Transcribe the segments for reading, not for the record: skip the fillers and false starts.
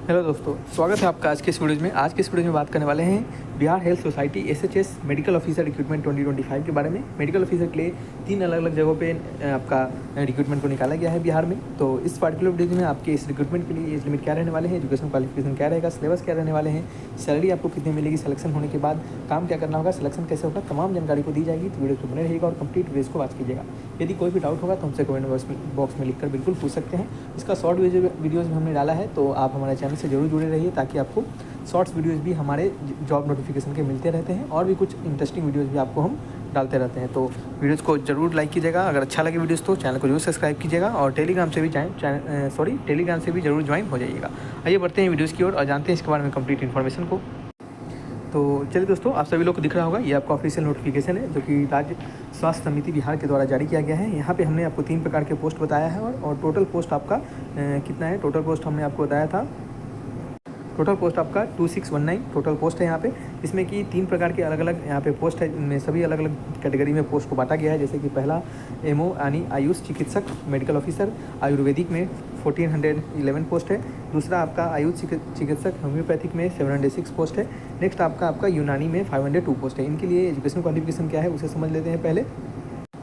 Hello दोस्तों, स्वागत है आपका आज के इस वीडियो में। आज के इस वीडियो में बात करने वाले हैं Bihar health society SHS medical officer recruitment 2025 के बारे में। मेडिकल ऑफिसर के लिए 3 अलग अलग जगहों पे आपका रिक्रूटमेंट को निकाला गया है बिहार में। तो इस पार्टिकुलर वीडियो में आपके इस रिक्रूटमेंट के लिए एज लिमिट क्या रहने वाले हैं, एजुकेशन क्वालिफिकेशन क्या रहेगा, सिलेबस क्या रहने वाले हैं, सैलरी आपको कितनी मिलेगी, सिलेक्शन होने के बाद काम क्या करना होगा, सिलेक्शन कैसे होगा, तमाम जानकारी को दी जाएगी। तो वीडियो को बने रहिएगा और कंप्लीट वीडियो को वॉच कीजिएगा। यदि कोई भी डाउट होगा तो हमसे कमेंट बॉक्स में लिखकर बिल्कुल पूछ सकते हैं। इसका शॉर्ट वीडियोज़ भी हमने डाला है, तो आप हमारे चैनल से जरूर जुड़े रहिए ताकि आपको शॉर्ट्स वीडियोज़ भी हमारे जॉब नोटिफिकेशन के मिलते रहते हैं और भी कुछ इंटरेस्टिंग वीडियोज़ भी आपको हम डालते रहते हैं। तो वीडियोज़ को जरूर लाइक कीजिएगा। अगर अच्छा लगे वीडियोज़ तो चैनल को जरूर सब्सक्राइब कीजिएगा और टेलीग्राम से भी जरूर ज्वाइन हो जाइएगा। आइए बढ़ते हैं वीडियोज़ की ओर और जानते हैं इसके बारे में कंप्लीट इन्फॉर्मेशन को। तो चलिए दोस्तों, आप सभी लोग को दिख रहा होगा, ये आपका ऑफिशियल नोटिफिकेशन है जो कि राज्य स्वास्थ्य समिति बिहार के द्वारा जारी किया गया है। यहाँ पे हमने आपको 3 प्रकार के पोस्ट बताया है और टोटल पोस्ट आपका कितना है। टोटल पोस्ट हमने आपको बताया था, टोटल पोस्ट आपका 2619 टोटल पोस्ट है यहाँ पे। इसमें कि 3 प्रकार के अलग अलग यहाँ पे पोस्ट है, इनमें सभी अलग अलग कैटेगरी में पोस्ट को बांटा गया है। जैसे कि पहला एमओ यानी आयुष चिकित्सक मेडिकल ऑफिसर, आयुर्वेदिक में 1411 पोस्ट है। दूसरा आपका आयुष चिकित्सक होम्योपैथिक में 706 पोस्ट है। नेक्स्ट आपका यूनानी में 502 पोस्ट है। इनके लिए एजुकेशन क्वालिफिकेशन क्या है उसे समझ लेते हैं।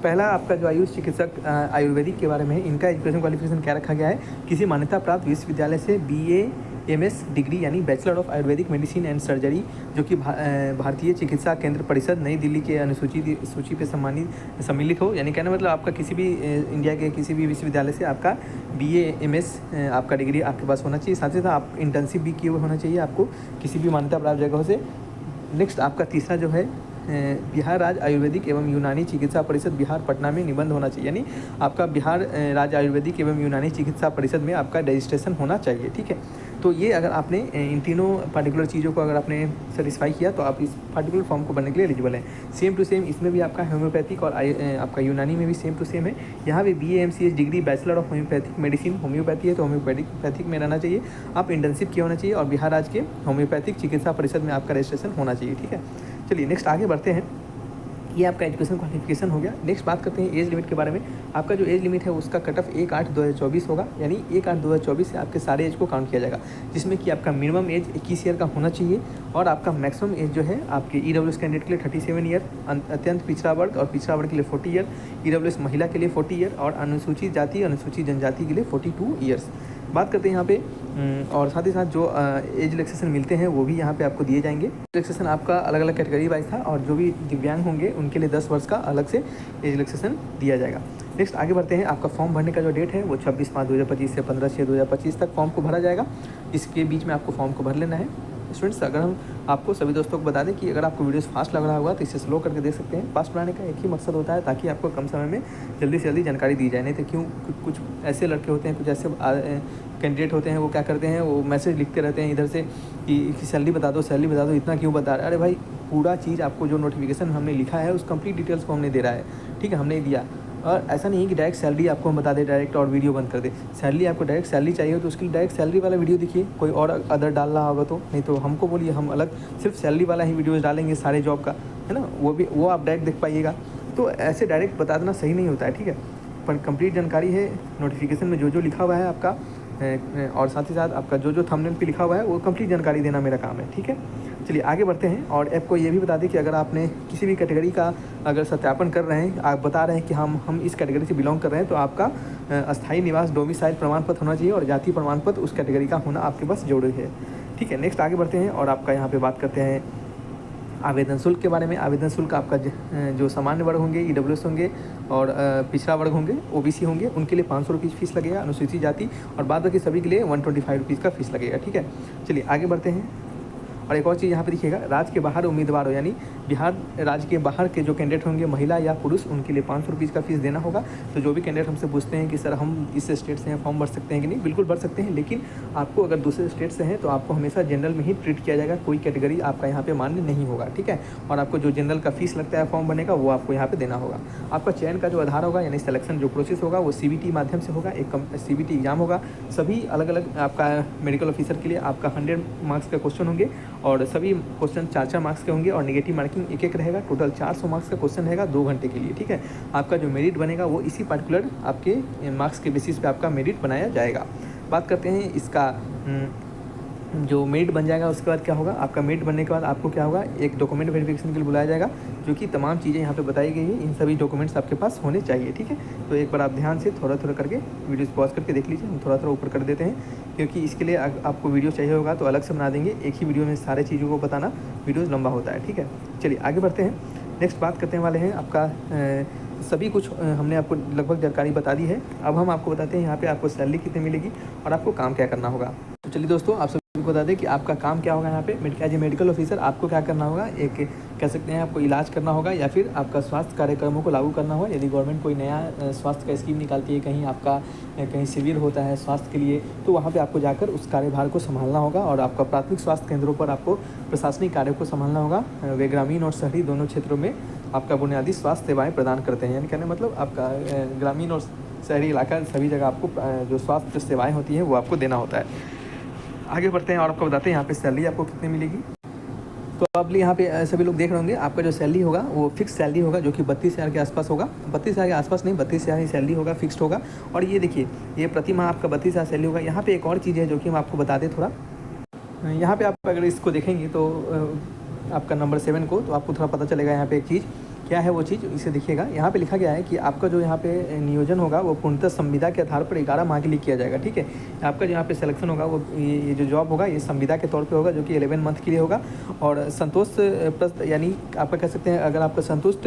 पहला आपका जो आयुष चिकित्सक आयुर्वेदिक के बारे में है, इनका एजुकेशन क्वालिफिकेशन क्या रखा गया है, किसी मान्यता प्राप्त विश्वविद्यालय से BA MS डिग्री यानी bachelor of Ayurvedic medicine and surgery, जो कि भारतीय चिकित्सा केंद्र परिषद नई दिल्ली के अनुसूची सूची पे सम्मिलित हो। यानी कहने मतलब आपका किसी भी इंडिया के किसी भी विश्वविद्यालय से आपका BA MS आपका डिग्री आपके पास होना चाहिए। साथ ही साथ आप इंटर्नशिप भी किए हुए होना चाहिए आपको किसी भी मान्यता प्राप्त जगहों से। नेक्स्ट आपका तीसरा जो है बिहार राज्य आयुर्वेदिक एवं यूनानी चिकित्सा परिषद बिहार पटना में निबंध होना चाहिए। यानी आपका बिहार राज्य आयुर्वेदिक एवं यूनानी चिकित्सा परिषद में आपका रजिस्ट्रेशन होना चाहिए। ठीक है, तो ये अगर आपने इन तीनों पार्टिकुलर चीज़ों को अगर आपने सेटिस्फाई किया तो आप इस पार्टिकुलर फॉर्म को बनने के लिए एलिजिबल हैं। सेम टू सेम इसमें भी आपका होम्योपैथिक और आपका यूनानी में भी सेम टू सेम है। यहाँ भी BA MCH degree bachelor of homeopathic medicine, homeopathy है तो होम्योपैथिक में रहना चाहिए। आप इंटर्नशिप किया होना चाहिए और बिहार राज्य के होम्योपैथिक चिकित्सा परिषद में आपका रजिस्ट्रेशन होना चाहिए। ठीक है, चलिए नेक्स्ट आगे बढ़ते हैं। ये आपका एजुकेशन क्वालिफिकेशन हो गया। नेक्स्ट बात करते हैं एज लिमिट के बारे में। आपका जो एज लिमिट है उसका कट ऑफ 1/8/2024 होगा। यानी 1/8/2024 से आपके सारे एज को काउंट किया जाएगा, जिसमें कि आपका मिनिमम एज 21 ईयर का होना चाहिए और आपका मैक्सिमम एज जो है आपके EWS कैंडिडेट के लिए 37 ईयर, अत्यंत पिछड़ा वर्ग और पिछड़ा वर्ग के लिए 40 ईयर, EWS महिला के लिए 40 ईयर और अनुसूचित जाति अनुसूचित जनजाति के लिए 42 ईयर्स। बात करते हैं यहाँ पे और साथ ही साथ जो एज रिलैक्सेशन मिलते हैं वो भी यहाँ पे आपको दिए जाएंगे। रिलैक्सेशन आपका अलग अलग कैटेगरी वाइज था और जो भी दिव्यांग होंगे उनके लिए 10 वर्ष का अलग से एज रिलैक्सेशन दिया जाएगा। नेक्स्ट आगे बढ़ते हैं। आपका फॉर्म भरने का जो डेट है वो 26/5/2025 से 15/6/2025 तक फॉर्म को भरा जाएगा। इसके बीच में आपको फॉर्म को भर लेना है। स्टूडेंट्स, अगर हम आपको सभी दोस्तों को बता दें कि अगर आपको वीडियोस फास्ट लग रहा होगा तो इसे स्लो करके देख सकते हैं। फास्ट बनाने का एक ही मकसद होता है ताकि आपको कम समय में जल्दी से जल्दी जानकारी दी जाए। नहीं तो क्यों कुछ ऐसे लड़के होते हैं, कुछ ऐसे कैंडिडेट होते हैं, वो क्या करते हैं, वो मैसेज लिखते रहते हैं इधर से कि सैलरी बता दो, सैलरी बता दो, इतना क्यों बता रहे। अरे भाई, पूरा चीज़ आपको जो नोटिफिकेशन हमने लिखा है उस कंप्लीट डिटेल्स को हमने दे रहा है। ठीक है, हमने दिया। और ऐसा नहीं है कि डायरेक्ट सैलरी आपको हम बता दें डायरेक्ट और वीडियो बंद कर दे। सैलरी आपको डायरेक्ट सैलरी चाहिए तो उसके लिए डायरेक्ट सैलरी वाला वीडियो देखिए, कोई और अदर डाल रहा होगा तो। नहीं तो हमको बोलिए, हम अलग सिर्फ सैलरी वाला ही वीडियोज़ डालेंगे सारे जॉब का, है ना, वो आप डायरेक्ट देख पाइएगा। तो ऐसे डायरेक्ट बता देना सही नहीं होता है। ठीक है, पर कंप्लीट जानकारी है नोटिफिकेशन में जो लिखा हुआ है आपका और साथ ही साथ आपका जो थंबनेल पे लिखा हुआ है वो कंप्लीट जानकारी देना मेरा काम है। ठीक है, चलिए आगे बढ़ते हैं। और आपको ये भी बता दें कि अगर आपने किसी भी कैटेगरी का अगर सत्यापन कर रहे हैं, आप बता रहे हैं कि हम इस कैटेगरी से बिलोंग कर रहे हैं, तो आपका अस्थायी निवास डोमिसाइल प्रमाण पत्र होना चाहिए और जाति प्रमाण पत्र उस कैटेगरी का होना आपके पास जरूरी है। ठीक है, नेक्स्ट आगे बढ़ते हैं और आपका यहाँ पर बात करते हैं आवेदन शुल्क के बारे में। आवेदन शुल्क आपका जो सामान्य वर्ग होंगे, EWS होंगे और पिछड़ा वर्ग होंगे, OBC होंगे, उनके लिए 500 रुपीज़ फीस लगेगा। अनुसूचित जाति और बाद बाकी सभी के लिए 125 रुपीज़ का फीस लगेगा। ठीक है, चलिए आगे बढ़ते हैं। और एक और चीज़ यहाँ पे देखिएगा, राज्य के बाहर उम्मीदवार हो, यानी बिहार राज्य के बाहर के जो कैंडिडेट होंगे, महिला या पुरुष, उनके लिए 500 रुपीज़ का फीस देना होगा। तो जो भी कैंडिडेट हमसे पूछते हैं कि सर हम इस स्टेट से हैं, फॉर्म भर सकते हैं कि नहीं, बिल्कुल भर सकते हैं। लेकिन आपको अगर दूसरे स्टेट से हैं तो आपको हमेशा जनरल में ही ट्रीट किया जाएगा, कोई कैटेगरी आपका यहाँ पे मान्य नहीं होगा। ठीक है, और आपको जो जनरल का फीस लगता है फॉर्म भरने का वो आपको यहाँ पे देना होगा। आपका चयन का जो आधार होगा, यानी सिलेक्शन जो प्रोसेस होगा वो CBT माध्यम से होगा। एक CBT एग्जाम होगा। सभी अलग अलग आपका मेडिकल ऑफिसर के लिए आपका 100 मार्क्स का क्वेश्चन होंगे और सभी क्वेश्चन 4-4 मार्क्स के होंगे और नेगेटिव मार्किंग एक रहेगा। टोटल 400 मार्क्स का क्वेश्चन रहेगा 2 घंटे के लिए। ठीक है, आपका जो मेरिट बनेगा वो इसी पार्टिकुलर आपके मार्क्स के बेसिस पे आपका मेरिट बनाया जाएगा। बात करते हैं इसका जो मेट बन जाएगा उसके बाद क्या होगा, आपका मेट बनने के बाद आपको क्या होगा, एक डॉक्यूमेंट वेरिफिकेशन के लिए बुलाया जाएगा, जो कि तमाम चीज़ें यहाँ पे बताई गई है, इन सभी डॉक्यूमेंट्स आपके पास होने चाहिए, ठीक है। तो एक बार आप ध्यान से थोड़ा थोड़ा करके वीडियोस पॉज करके देख लीजिए, हम थोड़ा थोड़ा ऊपर कर देते हैं, क्योंकि इसके लिए आपको वीडियो चाहिए होगा तो अलग से बना देंगे, एक ही वीडियो में सारे चीज़ों को बताना वीडियोज़ लंबा होता है, ठीक है। चलिए आगे बढ़ते हैं, नेक्स्ट बात करने वाले हैं आपका सभी कुछ हमने आपको लगभग जानकारी बता दी है। अब हम आपको बताते हैं यहाँ पे आपको सैलरी कितनी मिलेगी और आपको काम क्या करना होगा। तो चलिए दोस्तों, आप सभी को बता दें कि आपका काम क्या होगा यहाँ पे। एज ए मेडिकल ऑफिसर आपको क्या करना होगा, एक कह सकते हैं आपको इलाज करना होगा या फिर आपका स्वास्थ्य कार्यक्रमों को लागू करना होगा। यदि गवर्नमेंट कोई नया स्वास्थ्य का स्कीम निकालती है, कहीं आपका कहीं शिविर होता है स्वास्थ्य के लिए, तो वहाँ पे आपको जाकर उस कार्यभार को संभालना होगा और आपका प्राथमिक स्वास्थ्य केंद्रों पर आपको प्रशासनिक कार्यों को संभालना होगा। वे ग्रामीण और शहरी दोनों क्षेत्रों में आपका बुनियादी स्वास्थ्य सेवाएं प्रदान करते हैं, यानी कहने मतलब आपका ग्रामीण और शहरी इलाका सभी जगह आपको जो स्वास्थ्य सेवाएं होती हैं वो आपको देना होता है। आगे बढ़ते हैं और आपको बताते हैं यहाँ पे सैलरी आपको कितनी मिलेगी। तो आप यहाँ पे सभी लोग देख रहे होंगे, आपका जो सैलरी होगा वो फिक्स सैलरी होगा, जो कि 32,000 के आसपास होगा। 32,000 के आसपास नहीं, 32,000 ही सैलरी होगा, फिक्स्ड होगा। और ये देखिए, ये प्रति माह आपका 32,000 सैलरी होगा। यहाँ पे एक और चीज़ है जो कि हम आपको बता दें थोड़ा। यहाँ पे आप अगर इसको देखेंगे तो आपका नंबर 7 को, तो आपको थोड़ा पता चलेगा यहाँ पे एक चीज़ क्या है। वो चीज़ इसे देखिएगा, यहाँ पे लिखा गया है कि आपका जो यहाँ पे नियोजन होगा वो पूर्णतः संविदा के आधार पर 11 माह के लिए किया जाएगा, ठीक है। आपका जो यहाँ पे सिलेक्शन होगा वो ये जो जॉब होगा ये संविदा के तौर पे होगा, जो कि 11 मंथ के लिए होगा। और संतोष प्लस, यानी आपका कह सकते हैं अगर आपका संतुष्ट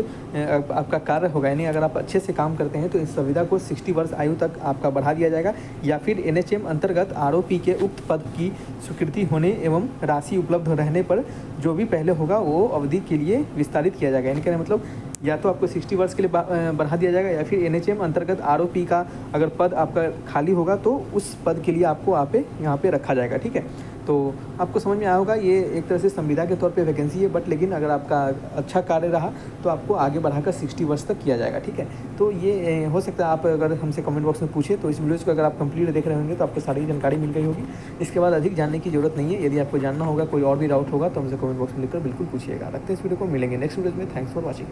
आपका कार्य होगा, यानी अगर आप अच्छे से काम करते हैं तो इस संविदा को 60 वर्ष आयु तक आपका बढ़ा दिया जाएगा, या फिर NHM अंतर्गत आरोपी के उक्त पद की स्वीकृति होने एवं राशि उपलब्ध रहने पर जो भी पहले होगा वो अवधि के लिए विस्तारित किया जाएगा। यानी कहने मतलब या तो आपको 60 वर्ष के लिए बढ़ा दिया जाएगा, या फिर NHM अंतर्गत आरोपी का अगर पद आपका खाली होगा तो उस पद के लिए आपको यहाँ पे रखा जाएगा, ठीक है। तो आपको समझ में आया होगा, ये एक तरह से संविदा के तौर पे वैकेंसी है, बट लेकिन अगर आपका अच्छा कार्य रहा तो आपको आगे बढ़ाकर 60 वर्ष तक किया जाएगा, ठीक है। तो ये हो सकता है आप अगर हमसे कमेंट बॉक्स में पूछे तो इस वीडियोज़ को अगर आप कंप्लीट देख रहे होंगे तो आपको सारी जानकारी मिल गई होगी। इसके बाद अधिक जानने की जरूरत नहीं है। यदि आपको जानना होगा, कोई और भी डाउट होगा तो हमसे कमेंट बॉक्स में लिखकर बिल्कुल पूछिएगा। रखते हैं इस वीडियो को, मिलेंगे नेक्स्ट वीडियो में। Thanks for watching.